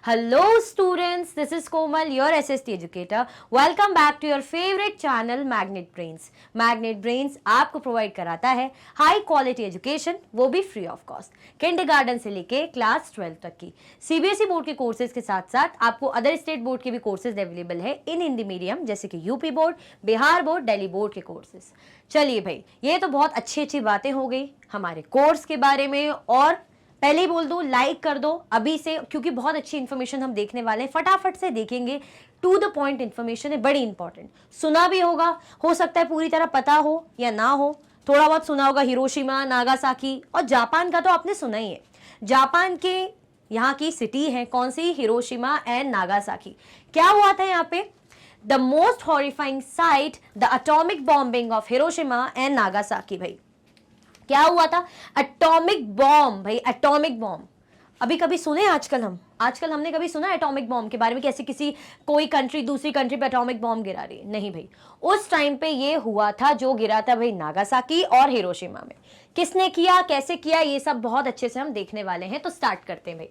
Hello students, this is Komal, your SST educator. Welcome back to your favorite channel Magnet Brains. Magnet Brains आपको provide कराता है high quality education, वो भी free of cost, kindergarten से लेके class 12 तक की सीबीएसई बोर्ड के कोर्सेज के साथ साथ आपको अदर स्टेट बोर्ड के भी कोर्सेज अवेलेबल है इन हिंदी मीडियम, जैसे कि UP board, Bihar board, Delhi board के कोर्सेज। चलिए भाई, ये तो बहुत अच्छी अच्छी बातें हो गई हमारे कोर्स के बारे में, और पहले ही बोल दो लाइक कर दो अभी से, क्योंकि बहुत अच्छी इन्फॉर्मेशन हम देखने वाले हैं। फटाफट से देखेंगे, टू द पॉइंट इन्फॉर्मेशन है, बड़ी इंपॉर्टेंट। सुना भी होगा, हो सकता है पूरी तरह पता हो या ना हो, थोड़ा बहुत सुना होगा। हिरोशिमा, नागासाकी और जापान का तो आपने सुना ही है। जापान के यहाँ की सिटी है कौन सी? Hiroshima and Nagasaki. क्या हुआ था यहाँ पे? The most horrifying site, the atomic bombing of Hiroshima and Nagasaki. भाई क्या हुआ था? Atomic bomb. भाई एटॉमिक बॉम्ब अभी कभी सुने? आजकल हमने कभी सुना एटॉमिक बॉम्ब के बारे में? कैसे किसी कोई कंट्री दूसरी कंट्री पे एटॉमिक बॉम्ब गिरा रही है? नहीं भाई, उस टाइम पे ये हुआ था जो गिरा था भाई नागासाकी और हिरोशिमा में। किसने किया, कैसे किया, ये सब बहुत अच्छे से हम देखने वाले हैं। तो स्टार्ट करते हैं भाई।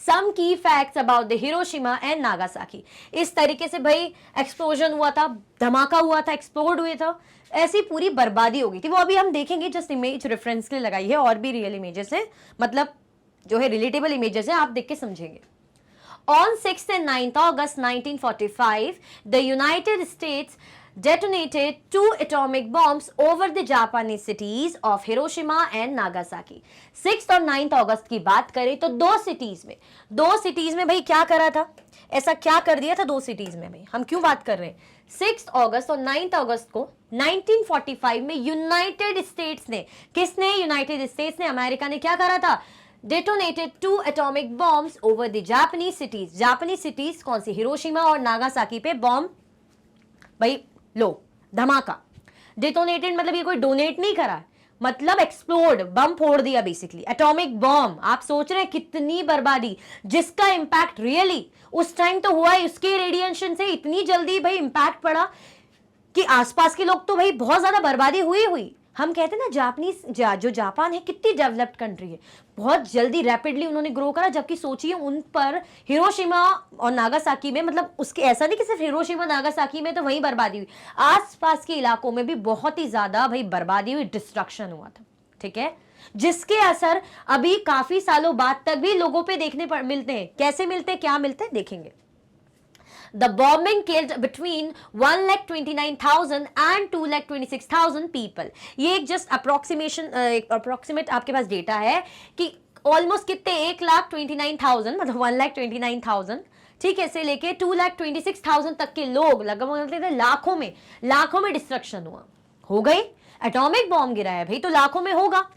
सम की facts about the Hiroshima and Nagasaki. इस तरीके से भाई एक्सप्लोजन हुआ था, धमाका हुआ था, एक्सप्लोड हुए था, ऐसी पूरी बर्बादी हो गई थी। वो अभी हम देखेंगे, जस्ट इमेज रेफरेंस के लिए लगाई है, और भी रियल इमेजेस हैं, मतलब जो है रिलेटेबल इमेजेस हैं, आप देख के समझेंगे। On 6th and 9th August 1945, the United States detonated 2 atomic bombs over the Japanese cities of Hiroshima and Nagasaki. 6th और 9th अगस्त की बात करें तो दो सिटीज में भाई क्या करा था? ऐसा क्या कर दिया था दो सिटीज में? भाई हम क्यों बात कर रहे हैं? 6th अगस्त और 9th अगस्त को 1945 में यूनाइटेड स्टेट्स ने, किसने? यूनाइटेड स्टेट्स ने, अमेरिका ने क्या करा था? Detonated 2 atomic bombs over the Japanese cities. जापानी सिटीज कौन सी? हिरोशिमा और नागासाकी पे बॉम्ब भाई लो, धमाका। डिटोनेटेड मतलब ये कोई डोनेट नहीं करा, मतलब एक्सप्लोड, बम फोड़ दिया बेसिकली, एटॉमिक बॉम्ब। आप सोच रहे हैं कितनी बर्बादी, जिसका इंपैक्ट रियली उस टाइम तो हुआ है, उसके रेडिएशन से इतनी जल्दी भाई इंपैक्ट पड़ा कि आसपास के लोग तो भाई बहुत ज्यादा बर्बादी हुई। हम कहते हैं ना जो जापान है कितनी डेवलप्ड कंट्री है, बहुत जल्दी रैपिडली उन्होंने ग्रो करा, जबकि सोचिए उन पर हिरोशिमा और नागासाकी में, मतलब उसके ऐसा नहीं कि सिर्फ हिरोशिमा नागासाकी में तो वहीं बर्बादी हुई, आसपास के इलाकों में भी बहुत ही ज्यादा भाई बर्बादी हुई, डिस्ट्रक्शन हुआ था। ठीक है, जिसके असर अभी काफी सालों बाद तक भी लोगों पे देखने मिलते हैं। कैसे मिलते हैं, क्या मिलते हैं, देखेंगे। The bombing killed between 1,29,000 and 2,26,000 people. ये एक जस्ट अप्रोक्सीमेट आपके पास डेटा है कि ऑलमोस्ट कितने, 1,29,000 मतलब 1,29,000, ठीक है, से लेके 2,26,000 तक के लोग, लगभग लाखों में डिस्ट्रक्शन हो गई। एटॉमिक बॉम्ब गिरा है भाई तो लाखों में होगा।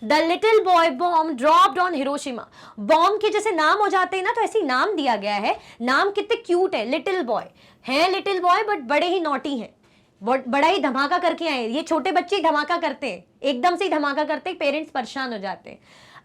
The little boy bomb dropped on Hiroshima. Bomb के जैसे नाम हो जाते हैं ना, तो ऐसे ही नाम दिया गया है। नाम कितने क्यूट है, लिटिल बॉय है, लिटिल बॉय बट बड़े ही नॉटी हैं, बड़ा ही धमाका करके आए। ये छोटे बच्चे ही धमाका करते हैं, एकदम से ही धमाका करते हैं, पेरेंट्स परेशान हो जाते हैं।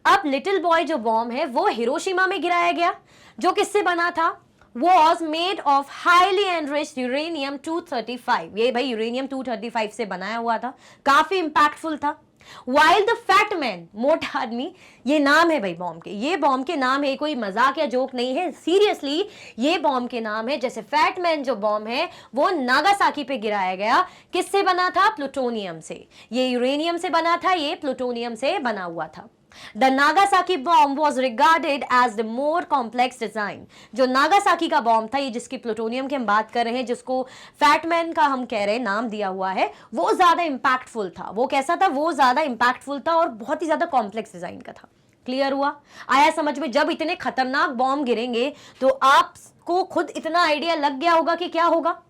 अब लिटिल बॉय जो बॉम्ब है वो हिरोशिमा में गिराया गया, जो किससे बना था? Was made of highly enriched uranium 235. ये भाई यूरेनियम 235 से बनाया हुआ था, काफी इंपैक्टफुल था। While the fat man, मोटा आदमी, ये नाम है भाई बॉम्ब के, ये बॉम्ब के नाम है, कोई मजाक या जोक नहीं है, सीरियसली ये बॉम्ब के नाम है। जैसे फैट मैन जो बॉम्ब है वो नागासाकी पे गिराया गया, किससे बना था? प्लूटोनियम से। ये यूरेनियम से बना था, ये प्लूटोनियम से बना हुआ था। The Nagasaki bomb was regarded as the more complex design. जो नागासाकी का बॉम्ब था, ये जिसकी प्लूटोनियम की हम बात कर रहे हैं, जिसको फैटमैन का हम कह रहे हैं नाम दिया हुआ है, वो ज्यादा इंपैक्टफुल था। वो कैसा था? वो ज्यादा इंपैक्टफुल था और बहुत ही ज्यादा कॉम्प्लेक्स डिजाइन का था। क्लियर हुआ? आया समझ में? जब इतने खतरनाक बॉम्ब गिरेंगे तो आपको खुद इतना आइडिया लग गया होगा कि क्या होगा।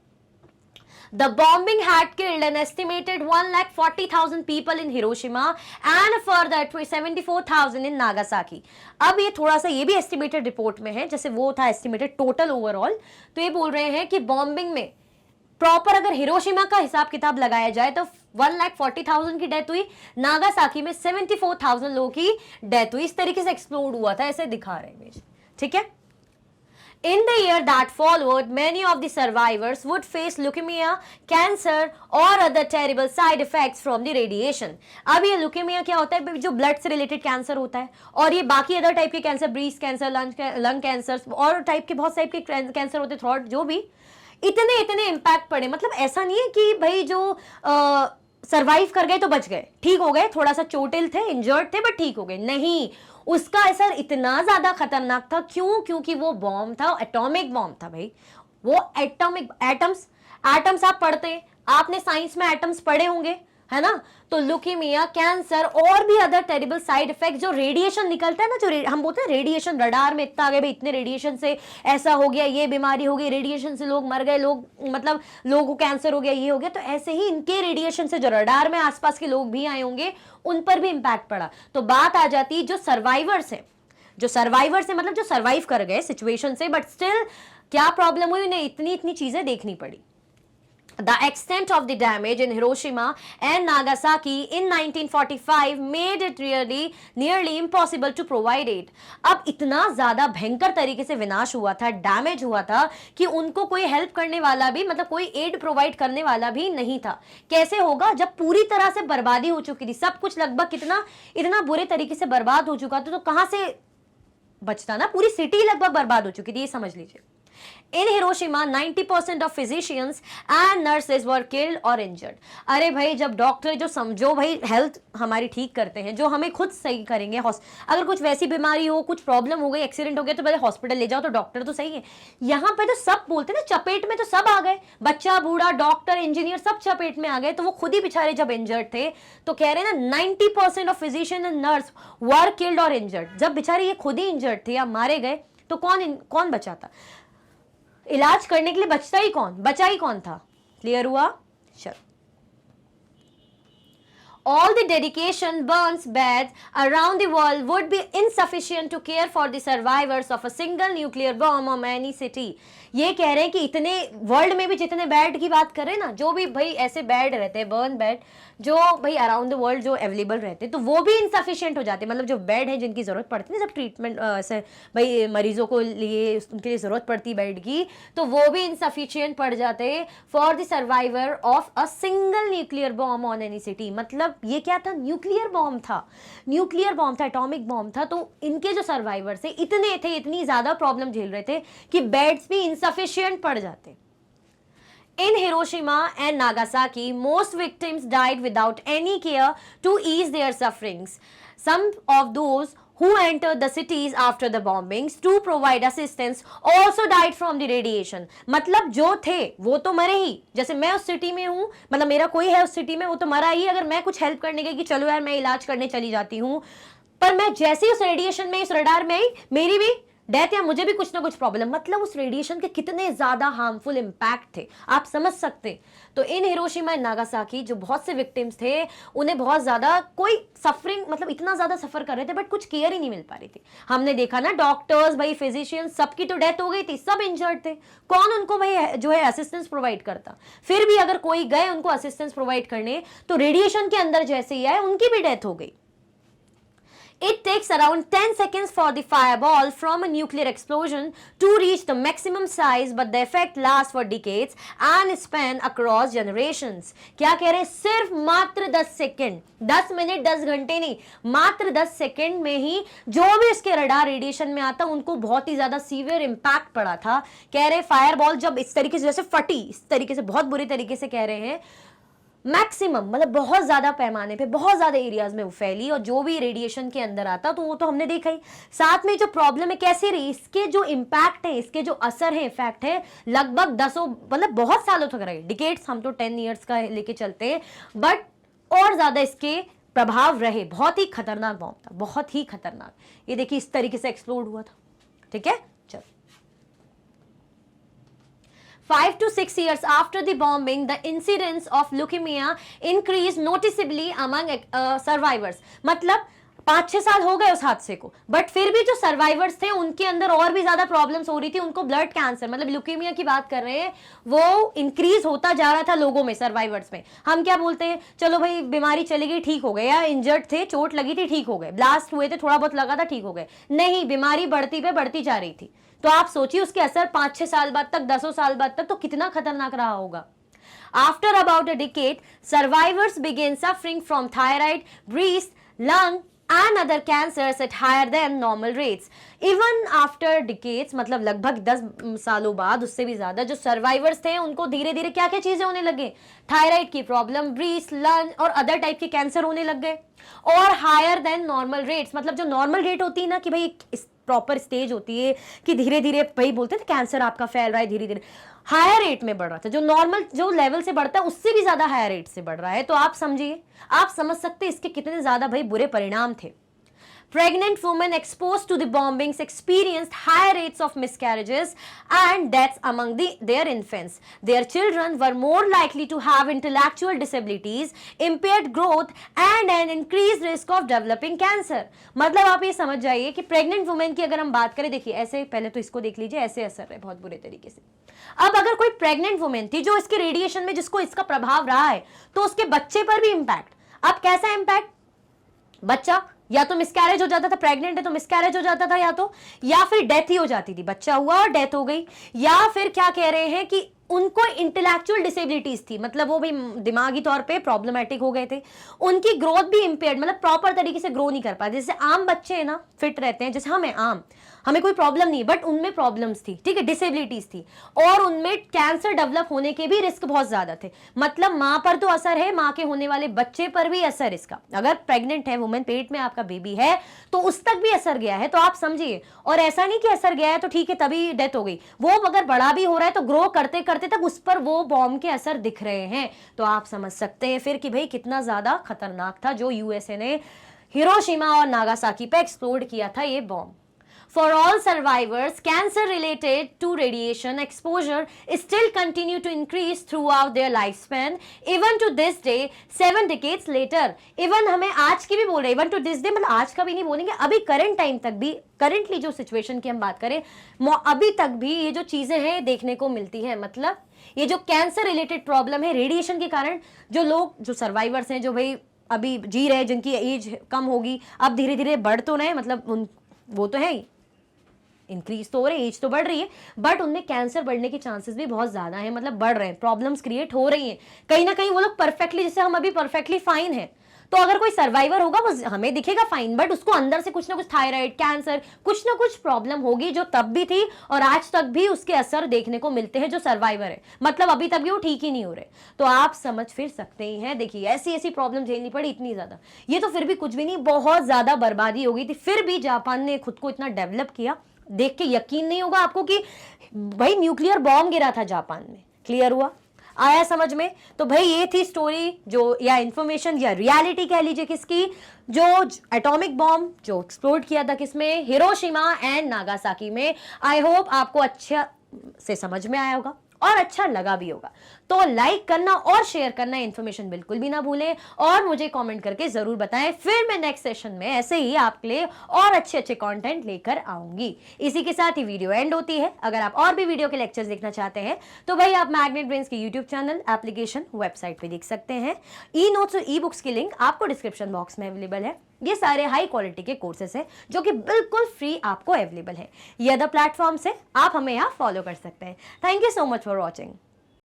The bombing had killed an estimated 1,40,000 people in Hiroshima and a further 74,000 in Nagasaki. अब ये थोड़ा सा ये भी एस्टिमेटेड रिपोर्ट में है, जैसे वो था एस्टिमेटेड टोटल ओवरऑल, तो ये बोल रहे हैं कि बॉम्बिंग में प्रॉपर अगर हिरोशिमा का हिसाब किताब लगाया जाए तो 1,40,000 की डेथ हुई, नागासाकी में 74,000 लोगों की डेथ हुई। इस तरीके से एक्सप्लोड हुआ था, ऐसे दिखा रहे हैं इमेज। ठीक है, In the year that followed, many of the survivors would face leukemia, cancer or other terrible side effects from the radiation. अब ये leukemia क्या होता है, जो ब्लड से रिलेटेड कैंसर होता है, और ये बाकी अदर टाइप के cancer, breast cancer, lung cancer और टाइप के बहुत टाइप के कैंसर होते, थ्रोट, जो भी इतने इतने इम्पैक्ट पड़े। मतलब ऐसा नहीं है कि भाई जो सर्वाइव कर गए तो बच गए, ठीक हो गए, थोड़ा सा चोटिल थे, इंजर्ड थे, बट ठीक हो गए, नहीं, उसका असर इतना ज्यादा खतरनाक था। क्यों? क्योंकि वो बॉम्ब था, एटॉमिक बॉम्ब था भाई। वो एटॉमिक, एटम्स आप पढ़ते, आपने साइंस में एटम्स पढ़े होंगे, है ना? तो ल्यूकेमिया, कैंसर और भी अदर टेरिबल साइड इफेक्ट, जो रेडिएशन निकलता है ना, जो हम बोलते हैं रेडिएशन, रडार में इतना आ गए भाई, इतने रेडिएशन से ऐसा हो गया, ये बीमारी हो गई, रेडिएशन से लोग मर गए, लोग मतलब लोगों को कैंसर हो गया, ये हो गया। तो ऐसे ही इनके रेडिएशन से जो रडार में आसपास के लोग भी आए होंगे, उन पर भी इंपैक्ट पड़ा। तो बात आ जाती जो सर्वाइवर्स है, मतलब जो सर्वाइव कर गए सिचुएशन से, बट स्टिल क्या प्रॉब्लम हुई, उन्हें इतनी इतनी चीजें देखनी पड़ी। The extent of the damage in Hiroshima and Nagasaki in 1945 made it really nearly impossible to provide aid. अब इतना ज्यादा भयंकर तरीके से विनाश हुआ था, डैमेज हुआ था, कि उनको कोई हेल्प करने वाला भी, मतलब कोई एड प्रोवाइड करने वाला भी नहीं था। कैसे होगा जब पूरी तरह से बर्बादी हो चुकी थी, सब कुछ लगभग कितना इतना बुरे तरीके से बर्बाद हो चुका था, तो कहां से बचता ना, पूरी सिटी लगभग बर्बाद हो चुकी थी, ये समझ लीजिए। In Hiroshima, 90% of physicians and nurses were killed or injured. अरे भाई, जब डॉक्टर जो समझो भाई हेल्थ हमारी ठीक करते हैं, जो हमें खुद सही करेंगे, अगर कुछ वैसी बीमारी हो, कुछ प्रॉब्लम हो गई, एक्सीडेंट हो गया, तो पहले हॉस्पिटल ले जाओ, तो डॉक्टर तो सही है। यहाँ पे तो सब बोलते हैं ना, चपेट में तो सब आ गए, बच्चा, बूढ़ा, डॉक्टर, इंजीनियर, सब चपेट में आ गए। तो वो खुद ही बेचारे जब इंजर्ड थे, तो कह रहे हैं ना 90% of physician and nurse were killed और इंजर्ड। जब बेचारे ये खुद ही इंजर्ड थे या मारे गए, तो कौन बचा था? इलाज करने के लिए बचा ही कौन था? क्लियर हुआ? चलो। All the dedication burns beds around the world would be insufficient to care for the survivors of a single nuclear bomb on any city. ये कह रहे हैं कि इतने वर्ल्ड में भी जितने बेड की बात कर रहे हैं ना, जो भी भाई ऐसे बेड रहते हैं, बर्न बेड, जो भाई अराउंड द वर्ल्ड जो अवेलेबल रहते हैं, तो वो भी इनसफिशिएंट हो जाते हैं। मतलब जो बेड है जिनकी ज़रूरत पड़ती है, जब ट्रीटमेंट ऐसे भाई मरीजों को लिए उनके लिए ज़रूरत पड़ती है बेड की, तो वो भी इनसफिशिएंट पड़ जाते for the survivor of a single nuclear bomb on any city. मतलब ये क्या था? न्यूक्लियर बॉम्ब था, एटॉमिक बॉम्ब था। तो इनके जो सर्वाइवर थे इतने थे, इतनी ज़्यादा प्रॉब्लम झेल रहे थे कि बेड्स भी इनसफिशिएंट पड़ जाते। In Hiroshima and Nagasaki, most victims died without any care to ease their sufferings. Some of those who entered the cities after the bombings to provide assistance also died from the radiation. मतलब जो थे वो तो मरे ही, जैसे मैं उस city में हूँ, मतलब मेरा कोई है उस सिटी में, वो तो मरा ही। अगर मैं कुछ हेल्प करने गई कि चलो यार मैं इलाज करने चली जाती हूँ, पर मैं जैसे ही उस रेडिएशन में, इस रडार में आई, मेरी भी डेथ या मुझे भी कुछ ना कुछ प्रॉब्लम। मतलब उस रेडिएशन के कितने ज्यादा हार्मफुल इंपैक्ट थे, आप समझ सकते। तो इन हिरोशिमा एंड नागासाकी जो बहुत से विक्टिम्स थे, उन्हें बहुत ज्यादा कोई सफरिंग, मतलब इतना ज्यादा सफर कर रहे थे, बट कुछ केयर ही नहीं मिल पा रही थी। हमने देखा ना, डॉक्टर्स भाई, फिजिशियंस, सबकी तो डेथ हो गई थी, सब इंजर्ड थे। कौन उनको भाई जो है असिस्टेंस प्रोवाइड करता? फिर भी अगर कोई गए उनको असिस्टेंस प्रोवाइड करने, तो रेडिएशन के अंदर जैसे ही आए उनकी भी डेथ हो गई। It takes around 10 seconds for the fireball from a nuclear explosion to reach the maximum size, but the effect lasts for decades and span across generations. क्या कह रहे हैं? सिर्फ मात्र 10 सेकेंड, 10 मिनट, 10 घंटे नहीं, मात्र 10 सेकेंड में ही जो भी इसके रडार रेडिएशन में आता, उनको बहुत ही ज्यादा सीवियर इंपैक्ट पड़ा था। कह रहे फायरबॉल जब इस तरीके से जैसे फटी, इस तरीके से बहुत बुरी तरीके से कह रहे हैं, मैक्सिमम मतलब बहुत ज्यादा पैमाने पे, बहुत ज्यादा एरियाज में वो फैली, और जो भी रेडिएशन के अंदर आता तो वो तो हमने देखा ही। साथ में जो प्रॉब्लम है कैसे रही, इसके जो इम्पैक्ट है, इसके जो असर है, इफेक्ट है, लगभग 10 मतलब बहुत सालों तक रहे, डिकेड्स, हम तो 10 ईयर्स का लेके चलते हैं, बट और ज्यादा इसके प्रभाव रहे। बहुत ही खतरनाक बॉम्ब था, बहुत ही खतरनाक। ये देखिए इस तरीके से एक्सप्लोड हुआ था, ठीक है। 5 to 6 years after the bombing, the incidence of leukemia increased noticeably among survivors. मतलब 5-6 साल हो गए उस हादसे को, बट फिर भी जो सर्वाइवर्स थे उनके अंदर और भी ज्यादा प्रॉब्लम्स हो रही थी, उनको ब्लड कैंसर मतलब ल्यूकेमिया की बात कर रहे हैं, वो इंक्रीज होता जा रहा था लोगों में, सर्वाइवर्स में। हम क्या बोलते हैं, चलो भाई बीमारी चली गई ठीक हो गए, या इंजर्ड थे चोट लगी थी ठीक हो गए, ब्लास्ट हुए थे थोड़ा बहुत लगा था ठीक हो गए, नहीं, बीमारी बढ़ती पे बढ़ती जा रही थी। तो आप सोचिए उसके असर 5-6 साल बाद तक, 10 साल बाद तक तो कितना खतरनाक रहा होगा। After about a decade, survivors began suffering from thyroid, breast, lung and other cancers at higher than normal rates. Even after decades, मतलब लगभग 10 सालों बाद, उससे भी ज्यादा, जो सर्वाइवर्स थे उनको धीरे धीरे क्या क्या चीजें होने लगे, थायराइड की प्रॉब्लम, ब्रीस्ट, लंग और अदर टाइप के कैंसर होने लग गए। और हायर देन नॉर्मल रेट्स, मतलब जो नॉर्मल रेट होती है ना कि भाई प्रॉपर स्टेज होती है कि धीरे धीरे भाई बोलते हैं कैंसर आपका फैल रहा है, धीरे धीरे हायर रेट में बढ़ रहा था, जो नॉर्मल जो लेवल से बढ़ता है उससे भी ज्यादा हायर रेट से बढ़ रहा है। तो आप समझिए, आप समझ सकते हैं इसके कितने ज्यादा भाई बुरे परिणाम थे। Pregnant women exposed to the bombings experienced high rates of miscarriages and deaths among their infants. Their children were more likely to have intellectual disabilities, impaired growth and an increased risk of developing cancer. मतलब आप ये समझ जाइए कि pregnant women की अगर हम बात करें, देखिए ऐसे, पहले तो इसको देख लीजिए, ऐसे असर है बहुत बुरे तरीके से। अब अगर कोई प्रेग्नेंट वुमेन थी जो इसके रेडिएशन में जिसको इसका प्रभाव रहा है, तो उसके बच्चे पर भी इंपैक्ट। अब कैसा इंपैक्ट, बच्चा या तो मिसकैरेज हो जाता था, प्रेग्नेंट है तो मिसकैरेज हो जाता था, या फिर डेथ ही हो जाती थी, बच्चा हुआ और डेथ हो गई, या फिर क्या कह रहे हैं कि उनको इंटेलेक्चुअल डिसेबिलिटीज थी, मतलब वो भी दिमागी तौर पे प्रॉब्लमेटिक हो गए थे, उनकी ग्रोथ भी इंपेयर्ड, मतलब प्रॉपर तरीके से ग्रो नहीं कर पाते। जैसे आम बच्चे हैं ना, फिट रहते हैं, जैसे हमें आम, हमें कोई प्रॉब्लम नहीं, बट उनमें प्रॉब्लम्स थी, ठीक है, डिसेबिलिटीज थी, और उनमें कैंसर डेवलप होने के भी रिस्क बहुत ज्यादा थे। मतलब माँ पर तो असर है, माँ के होने वाले बच्चे पर भी असर इसका, अगर प्रेग्नेंट है वुमेन, पेट में आपका बेबी है तो उस तक भी असर गया है, तो आप समझिए। और ऐसा नहीं कि असर गया है तो ठीक है तभी डेथ हो गई, वो अगर बड़ा भी हो रहा है तो ग्रो करते करते तक उस पर वो बॉम्ब के असर दिख रहे हैं। तो आप समझ सकते हैं फिर कि भाई कितना ज्यादा खतरनाक था जो यूएसए ने हिरोशिमा और नागासाकी पे एक्सप्लोड किया था ये bomb. For all survivors, cancer related to radiation exposure still continue to increase throughout their lifespan, even to this day, 7 decades later. Even हमें आज की भी बोल रहे हैं, even to this day, मतलब आज का भी नहीं बोलेंगे, अभी करंट टाइम तक भी, करंटली जो सिचुएशन की हम बात करें, अभी तक भी ये जो चीजें हैं देखने को मिलती है। मतलब ये जो कैंसर रिलेटेड प्रॉब्लम है रेडिएशन के कारण, जो लोग, जो सर्वाइवर्स हैं, जो भाई अभी जी रहे, जिनकी एज कम होगी, अब धीरे धीरे बढ़ तो रहे, मतलब वो तो है ही, इंक्रीज तो हो रही है, एज तो बढ़ रही है, बट उनमें कैंसर बढ़ने के चांसेस भी बहुत ज्यादा है, मतलब बढ़ रहे हैं, प्रॉब्लम्स क्रिएट हो रही हैं। कहीं ना कहीं वो लोग परफेक्टली, जैसे हम अभी परफेक्टली फाइन है, तो अगर कोई सर्वाइवर होगा वो हमें दिखेगा फाइन, बट उसको अंदर से कुछ ना कुछ थायराइड, कैंसर, कुछ ना कुछ प्रॉब्लम होगी जो तब भी थी और आज तक भी उसके असर देखने को मिलते हैं जो सर्वाइवर है, मतलब अभी तक भी वो ठीक ही नहीं हो रहे। तो आप समझ फिर सकते ही हैं, देखिए ऐसी ऐसी प्रॉब्लम झेलनी पड़ी इतनी ज्यादा, ये तो फिर भी कुछ भी नहीं, बहुत ज्यादा बर्बादी हो गई थी, फिर भी जापान ने खुद को इतना डेवलप किया। देख के यकीन नहीं होगा आपको कि भाई न्यूक्लियर बॉम्ब गिरा था जापान में। क्लियर हुआ, आया समझ में? तो भाई ये थी स्टोरी, जो या इंफॉर्मेशन या रियलिटी कह लीजिए किसकी, जो एटॉमिक बॉम्ब जो एक्सप्लोड किया था किसमें, हिरोशिमा एंड नागासाकी में। आई होप आपको अच्छा से समझ में आया होगा और अच्छा लगा भी होगा। तो लाइक करना और शेयर करना, इन्फॉर्मेशन बिल्कुल भी ना भूलें, और मुझे कमेंट करके जरूर बताएं। फिर मैं नेक्स्ट सेशन में ऐसे ही आपके लिए और अच्छे अच्छे कंटेंट लेकर आऊंगी। इसी के साथ ही वीडियो एंड होती है। अगर आप और भी वीडियो के लेक्चर्स देखना चाहते हैं तो भाई आप मैग्नेट ब्रेन्स के यूट्यूब चैनल, एप्लीकेशन, वेबसाइट पे देख सकते हैं। ई नोट्स और ई बुक्स की लिंक आपको डिस्क्रिप्शन बॉक्स में अवेलेबल है। ये सारे हाई क्वालिटी के कोर्सेस हैं जो कि बिल्कुल फ्री आपको अवेलेबल है। ये अदर प्लेटफॉर्म से आप हमें यहाँ फॉलो कर सकते हैं। Thank you so much for watching.